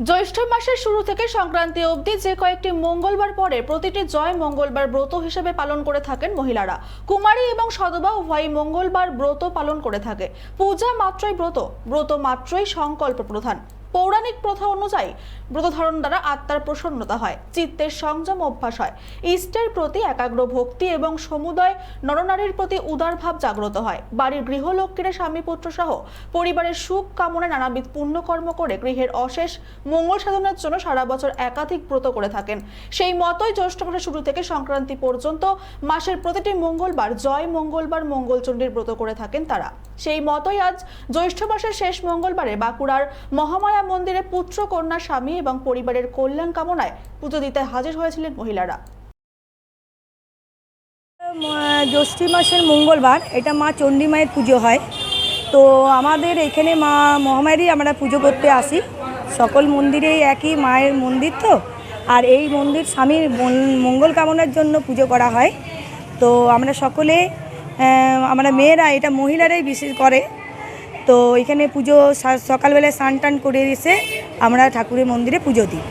জ্যৈষ্ঠ মাসের শুরু থেকে সংক্রান্তি অবধি যে কয়েকটি মঙ্গলবার পরে প্রতিটি জয় মঙ্গলবার ব্রত হিসেবে পালন করে থাকেন মহিলারা। কুমারী এবং সধবা উভয়ই মঙ্গলবার ব্রত পালন করে থাকে। পূজা মাত্রই ব্রত, ব্রত মাত্রই সংকল্প প্রধান। পৌরাণিক প্রথা অনুযায়ী ব্রত ধারণ দ্বারা আত্মার প্রসন্নতা হয়, চিত্তের সংযম অভ্যাস হয়, ইষ্টের প্রতি একাগ্র ভক্তি এবং সমুদয় নরনারীর প্রতি উদার ভাব জাগ্রত হয়। বাড়ির গৃহলক্ষ্মীরা স্বামী পুত্র সহ পরিবারের সুখ কামনায় নানাবিধ পুণ্যকর্ম করে গৃহের অশেষ মঙ্গল সাধনের জন্য সারা বছর একাধিক ব্রত করে থাকেন। সেই মতোই জ্যৈষ্ঠ মাসের শুরু থেকে সংক্রান্তি পর্যন্ত মাসের প্রতিটি মঙ্গলবার জয় মঙ্গলবার মঙ্গলচণ্ডীর ব্রত করে থাকেন তারা। সেই মতোই আজ জ্যৈষ্ঠ মাসের শেষ মঙ্গলবারে বাঁকুড়ার মহামায়া মন্দিরে পুত্র কন্যা স্বামী এবং পরিবারের কল্যাণ কামনায় পুজো দিতে হাজির হয়েছিলেন মহিলারা। জ্যৈষ্ঠ মাসের মঙ্গলবার এটা মা চণ্ডী মায়ের পুজো হয়। তো আমাদের এখানে মা মহামায়ারই আমরা পুজো করতে আসি। সকল মন্দিরেই একই মায়ের মন্দির, তো আর এই মন্দির স্বামীর মঙ্গল কামনার জন্য পুজো করা হয়। তো আমরা সকলে আমরা মেয়েরা এটা মহিলারাই বিশেষ করে। তো এখানে পুজো সকালবেলায় স্নান টান করে এসে আমরা ঠাকুরের মন্দিরে পুজো দিই।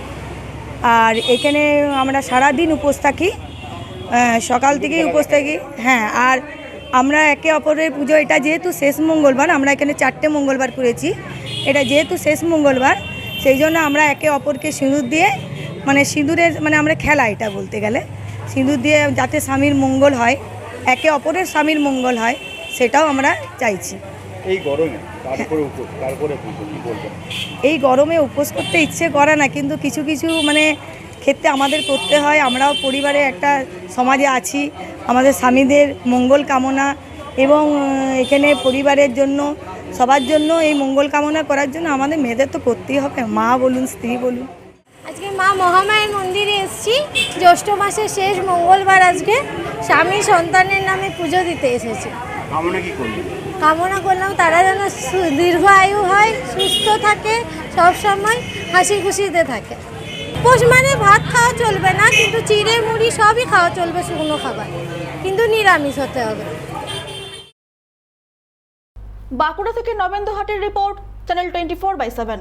আর এখানে আমরা সারাদিন উপোস থাকি, সকাল থেকেই উপোস থাকি। হ্যাঁ, আর আমরা একে অপরের পুজো, এটা যেহেতু শেষ মঙ্গলবার, আমরা এখানে 4টে মঙ্গলবার করেছি, এটা যেহেতু শেষ মঙ্গলবার সেই জন্য আমরা একে অপরকে সিঁদুর দিয়ে, মানে সিঁদুরের আমরা খেলা, এটা বলতে গেলে সিঁদুর দিয়ে যাতে স্বামীর মঙ্গল হয়, একে অপরের স্বামীর মঙ্গল হয়, সেটাও আমরা চাইছি। এই গরমে এই গরমে উপোস করতে ইচ্ছে করে না, কিন্তু কিছু কিছু ক্ষেত্রে আমাদের করতে হয়। আমরাও পরিবারে একটা সমাজে আছি, আমাদের স্বামীদের মঙ্গল কামনা এবং এখানে পরিবারের জন্য সবার জন্য এই মঙ্গল কামনা করার জন্য আমাদের মেয়েদের তো করতেই হবে, মা বলুন স্ত্রী বলুন। আজকে মা মহামায়ের মন্দিরে এসেছি। জ্যৈষ্ঠ মাসের শেষ মঙ্গলবার আজকে স্বামী সন্তানের নামে পুজো দিতে এসেছি। কামনা করলাম তারা যেন দীর্ঘ আয়ু হয়, সুস্থ থাকে, সবসময় হাসি খুশিতে থাকে। উপোস মানে ভাত খাওয়া চলবে না, কিন্তু চিড়ে মুড়ি সবই খাওয়া চলবে, শুকনো খাবার, কিন্তু নিরামিষ হতে হবে। বাঁকুড়া থেকে নবেন্দু হাটের রিপোর্ট, চ্যানেল 24/7।